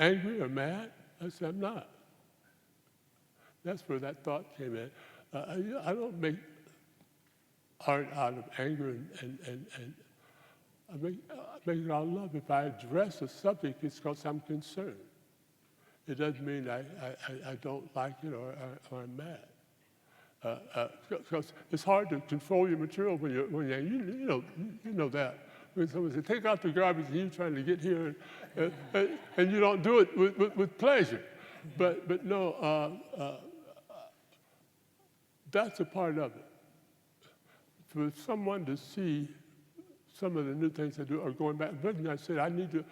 angry or mad." I said, "I'm not." That's where that thought came in. I don't make art out of anger and I make it out of love. If I address a subject, it's because I'm concerned. It doesn't mean I don't like it or I'm mad. Because it's hard to control your material when you're angry. You know that. When someone says, "Take out the garbage," and you're trying to get here, and you don't do it with pleasure. But no, that's a part of it. For someone to see some of the new things I do are going back. But I said, I need to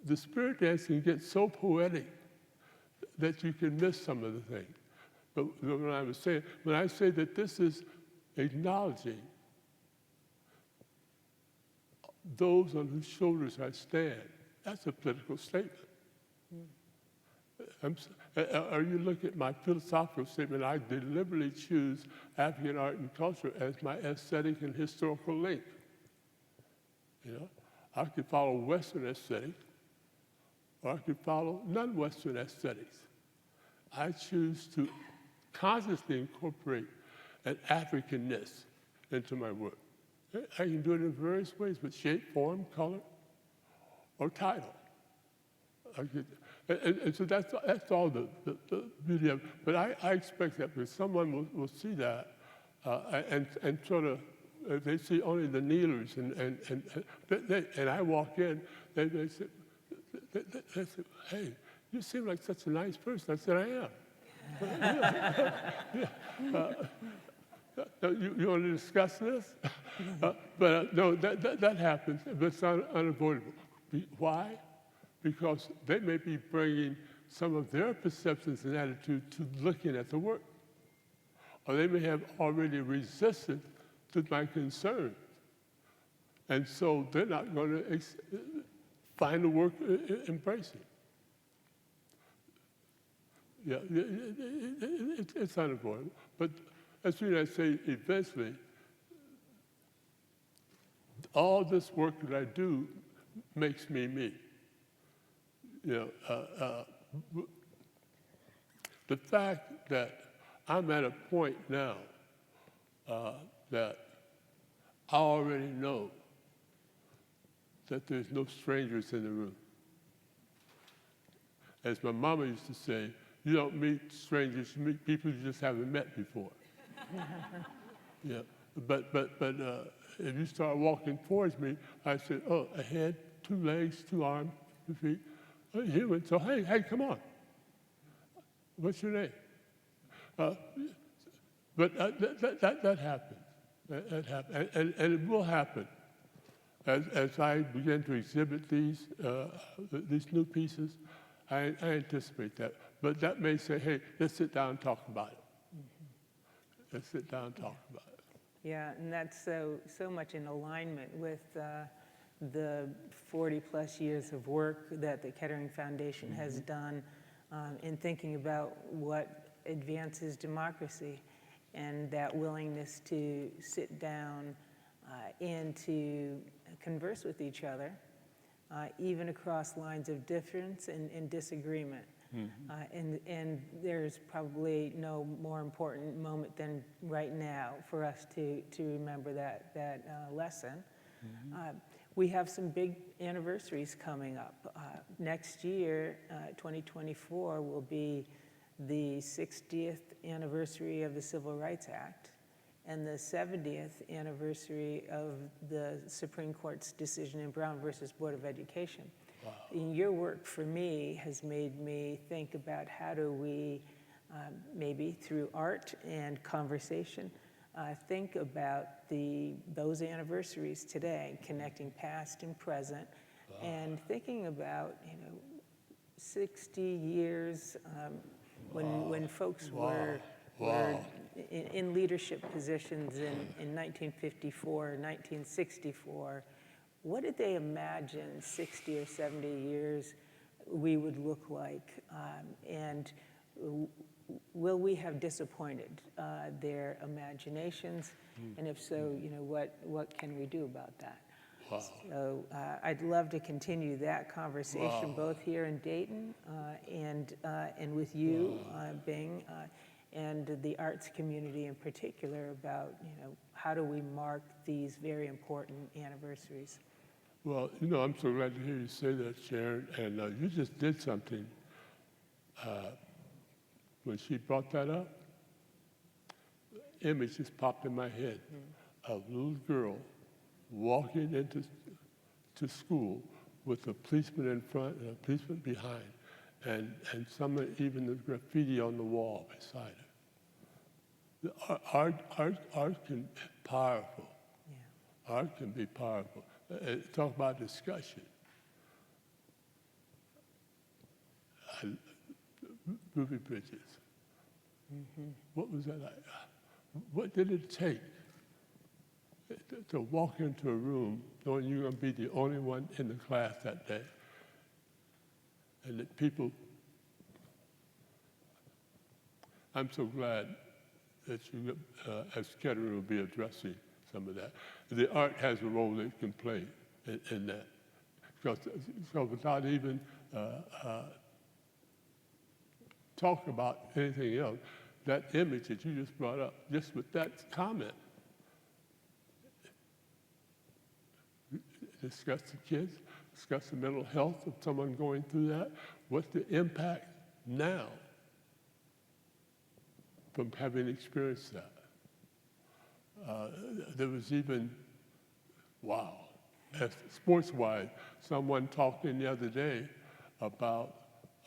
the spirit dancing gets so poetic that you can miss some of the things. But when I say that this is acknowledging those on whose shoulders I stand, that's a political statement. Or you look at my philosophical statement, I deliberately choose African art and culture as my aesthetic and historical link. You know, I could follow Western aesthetics, or I could follow non-Western aesthetics. I choose to consciously incorporate an Africanness into my work. I can do it in various ways, with shape, form, color, or title. And so that's all the beauty of it. But I expect that because someone will see that and sort of, if they see only the kneelers and I walk in, they say, "Hey, you seem like such a nice person." I said, "I am." You want to discuss this? But no, that happens, but it's unavoidable. Why? Because they may be bringing some of their perceptions and attitude to looking at the work. Or they may have already resisted to my concerns. And so they're not going to find the work embracing. Yeah, it's unavoidable. But as soon as I say eventually, all this work that I do makes me me. You know, the fact that I'm at a point now that I already know that there's no strangers in the room. As my mama used to say, you don't meet strangers, you meet people you just haven't met before. Yeah, but if you start walking towards me, I said, "Oh, a head, 2 legs, 2 arms, 2 feet. Human, so hey, come on. What's your name?" But that happens. That happens. And it will happen. As I begin to exhibit these new pieces, I anticipate that. But that may say, hey, let's sit down and talk about it. Let's sit down and talk about it. Yeah, and that's so much in alignment with the 40-plus years of work that the Kettering Foundation has done in thinking about what advances democracy, and that willingness to sit down and to converse with each other, even across lines of difference and disagreement. And there's probably no more important moment than right now for us to remember that lesson. We have some big anniversaries coming up. Next year, 2024, will be the 60th anniversary of the Civil Rights Act and the 70th anniversary of the Supreme Court's decision in Brown versus Board of Education. Wow. And your work for me has made me think about how do we, maybe through art and conversation, think about those anniversaries today, connecting past and present, and thinking about 60 years when folks were in leadership positions in 1954, 1964. What did they imagine 60 or 70 years we would look like? And will we have disappointed their imaginations? And if so, what can we do about that? Wow. So I'd love to continue that conversation both here in Dayton and with you, Bing, and the arts community in particular about how do we mark these very important anniversaries. Well, I'm so glad to hear you say that, Sharon. And you just did something when she brought that up. Image just popped in my head of a little girl walking into school with a policeman in front and a policeman behind, and some even the graffiti on the wall beside her. The art can be powerful. Yeah. Art can be powerful. Talk about discussion. Ruby Bridges. What was that like? What did it take to walk into a room knowing you're going to be the only one in the class that day? And that people, I'm so glad that you, as Kettering, will be addressing some of that. The art has a role it can play in that. Because without even talking about anything else, that image that you just brought up, just with that comment, discuss the kids, discuss the mental health of someone going through that. What's the impact now from having experienced that? There was even, sports-wise, someone talking the other day about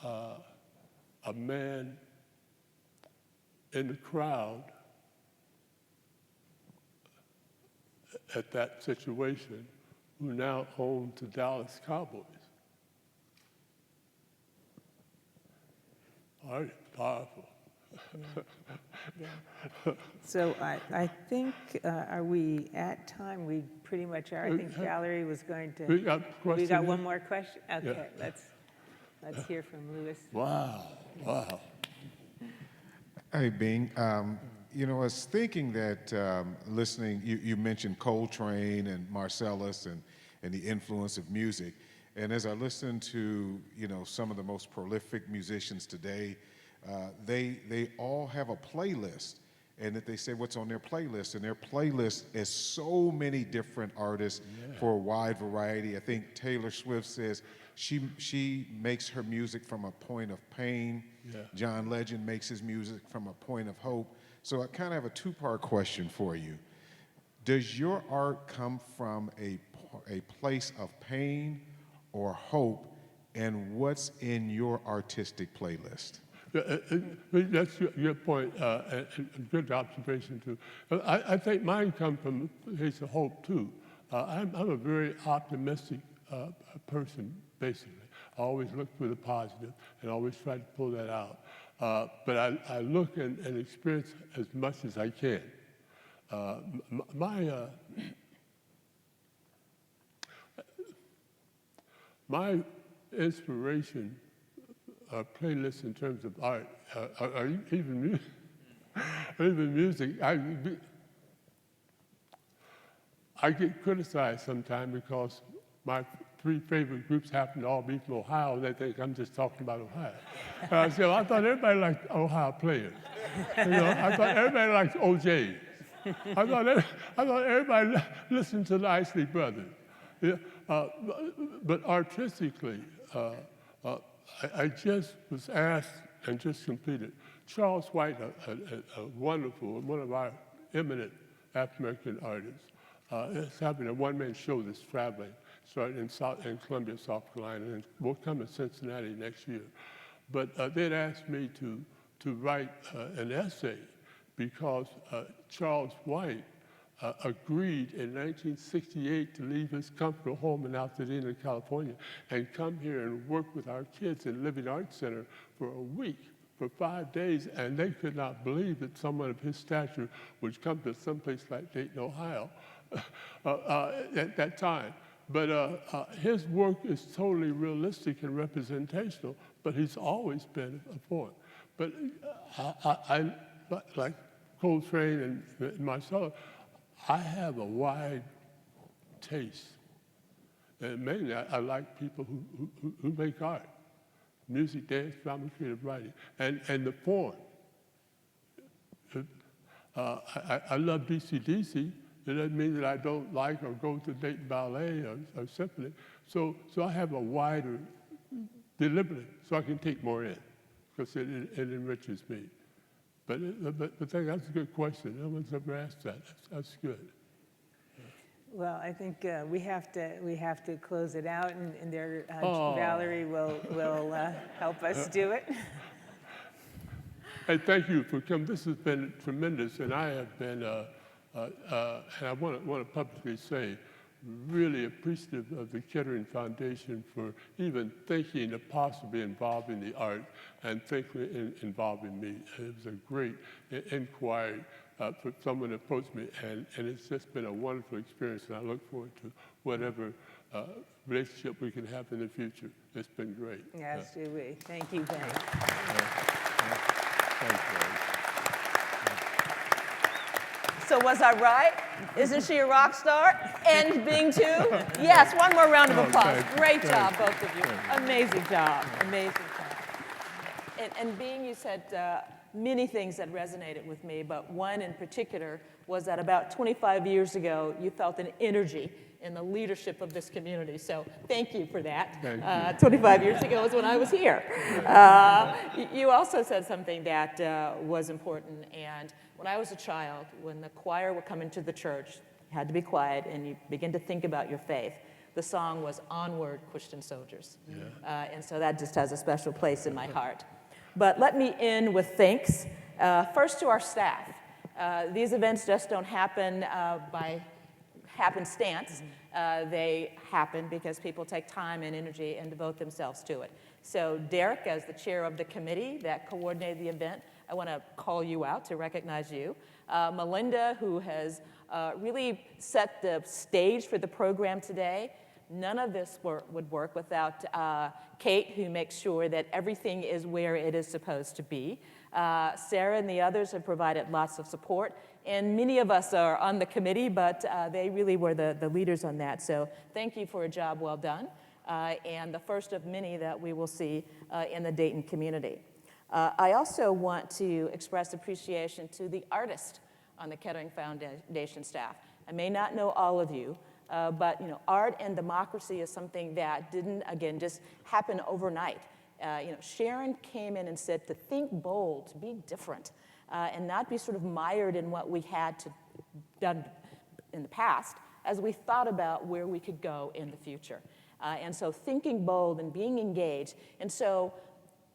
a man in the crowd at that situation who now owns the Dallas Cowboys. Art is powerful. Yeah. So I think, are we at time? We pretty much are. I think Valerie was going to. We got one more question? Okay, yeah. Let's hear from Lewis. Wow. Hey, Bing. I was thinking that listening, you mentioned Coltrane and Marcellus and the influence of music. And as I listen to, some of the most prolific musicians today, they all have a playlist, and that they say what's on their playlist, and their playlist is so many different artists for a wide variety. I think Taylor Swift says she makes her music from a point of pain. Yeah. John Legend makes his music from a point of hope. So I kind of have a two-part question for you. Does your art come from a place of pain or hope, and what's in your artistic playlist? That's your point, and good observation, too. I think mine comes from a place of hope, too. I'm a very optimistic person, basically. I always look for the positive and always try to pull that out. But I look and experience as much as I can. My inspiration playlist in terms of art, or even music, I get criticized sometimes because my 3 favorite groups happen to all be from Ohio, and they think I'm just talking about Ohio. I said, well, I thought everybody liked Ohio players. I thought everybody liked OJ. I thought everybody listened to the Isley Brothers. Yeah, but artistically, I just was asked and just completed. Charles White, a wonderful, one of our eminent African-American artists, is having a one-man show that's traveling, starting in Columbia, South Carolina, and will come to Cincinnati next year. But they'd asked me to write an essay because Charles White agreed in 1968 to leave his comfortable home in Altadena, California, and come here and work with our kids in Living Arts Center for a week, for 5 days, and they could not believe that someone of his stature would come to someplace like Dayton, Ohio, at that time. But his work is totally realistic and representational, but he's always been a poet. But I like Coltrane and myself, I have a wide taste. And mainly, I like people who make art, music, dance, drama, creative writing, and the form. I love DC. It doesn't mean that I don't like or go to Dayton Ballet or Symphony. So I have a wider, deliberately, so I can take more in, because it enriches me. But that's a good question. No one's ever asked that. That's good. Well, I think we have to close it out, and Valerie will help us do it. Hey, thank you for coming. This has been tremendous, and I have been, and I want to publicly say, really appreciative of the Kettering Foundation for even thinking of possibly involving the art and thinking involving me. It was a great inquiry for someone to approach me, and it's just been a wonderful experience, and I look forward to whatever relationship we can have in the future. It's been great. Yes, do we. Thank you, Ben. Thank you. So was I right? Isn't she a rock star? And Bing too? Yes, one more round of applause. Great job, both of you. Amazing job, amazing job. And Bing, you said many things that resonated with me, but one in particular was that about 25 years ago, you felt an energy in the leadership of this community. So thank you for that. Thank you. 25 years ago is when I was here. You also said something that was important, and when I was a child, when the choir would come into the church, you had to be quiet and you begin to think about your faith. The song was Onward, Christian Soldiers. Yeah. And so that just has a special place in my heart. But let me end with thanks. First to our staff. These events just don't happen by happenstance. They happen because people take time and energy and devote themselves to it. So Derek, as the chair of the committee that coordinated the event, I want to call you out to recognize you. Melinda, who has really set the stage for the program today. None of this would work without Kate, who makes sure that everything is where it is supposed to be. Sarah and the others have provided lots of support. And many of us are on the committee, but they really were the leaders on that. So thank you for a job well done, and the first of many that we will see in the Dayton community. I also want to express appreciation to the artists on the Kettering Foundation staff. I may not know all of you, but art and democracy is something that didn't, again, just happen overnight. Sharon came in and said to think bold, to be different, and not be sort of mired in what we had done in the past as we thought about where we could go in the future. And so thinking bold and being engaged. And so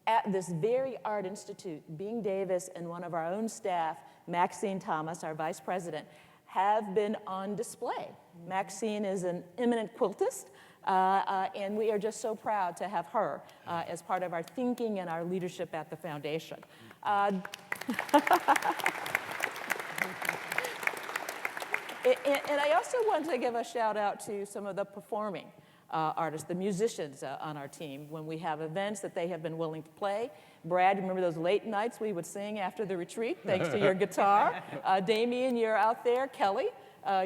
at this very Art Institute, Bing Davis and one of our own staff, Maxine Thomas, our vice president, have been on display. Maxine is an eminent quiltist, and we are just so proud to have her as part of our thinking and our leadership at the foundation. And I also want to give a shout out to some of the performing artists, the musicians on our team. When we have events that they have been willing to play. Brad, remember those late nights we would sing after the retreat, thanks to your guitar. Damien, you're out there. Kelly,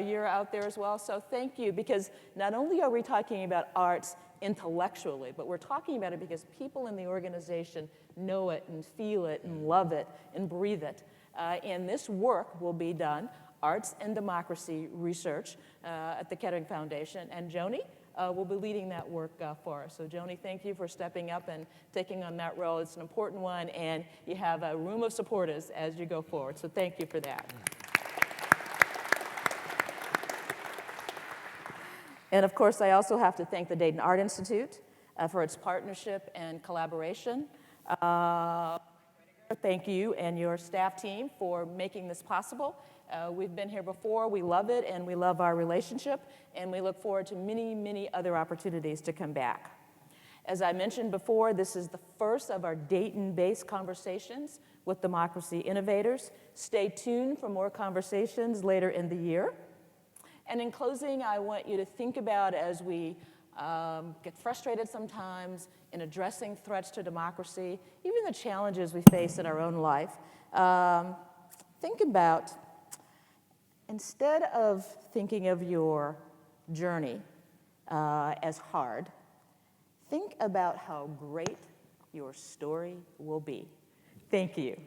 you're out there as well. So thank you, because not only are we talking about arts intellectually, but we're talking about it because people in the organization know it and feel it and love it and breathe it. And this work will be done, Arts and Democracy Research at the Kettering Foundation. And Joni will be leading that work for us. So Joni, thank you for stepping up and taking on that role. It's an important one, and you have a room of supporters as you go forward. So thank you for that. And of course, I also have to thank the Dayton Art Institute for its partnership and collaboration. Thank you and your staff team for making this possible. We've been here before, we love it, and we love our relationship, and we look forward to many, many other opportunities to come back. As I mentioned before, this is the first of our Dayton-based conversations with Democracy Innovators. Stay tuned for more conversations later in the year. And in closing, I want you to think about, as we get frustrated sometimes in addressing threats to democracy, even the challenges we face in our own life, think about, instead of thinking of your journey as hard, think about how great your story will be. Thank you.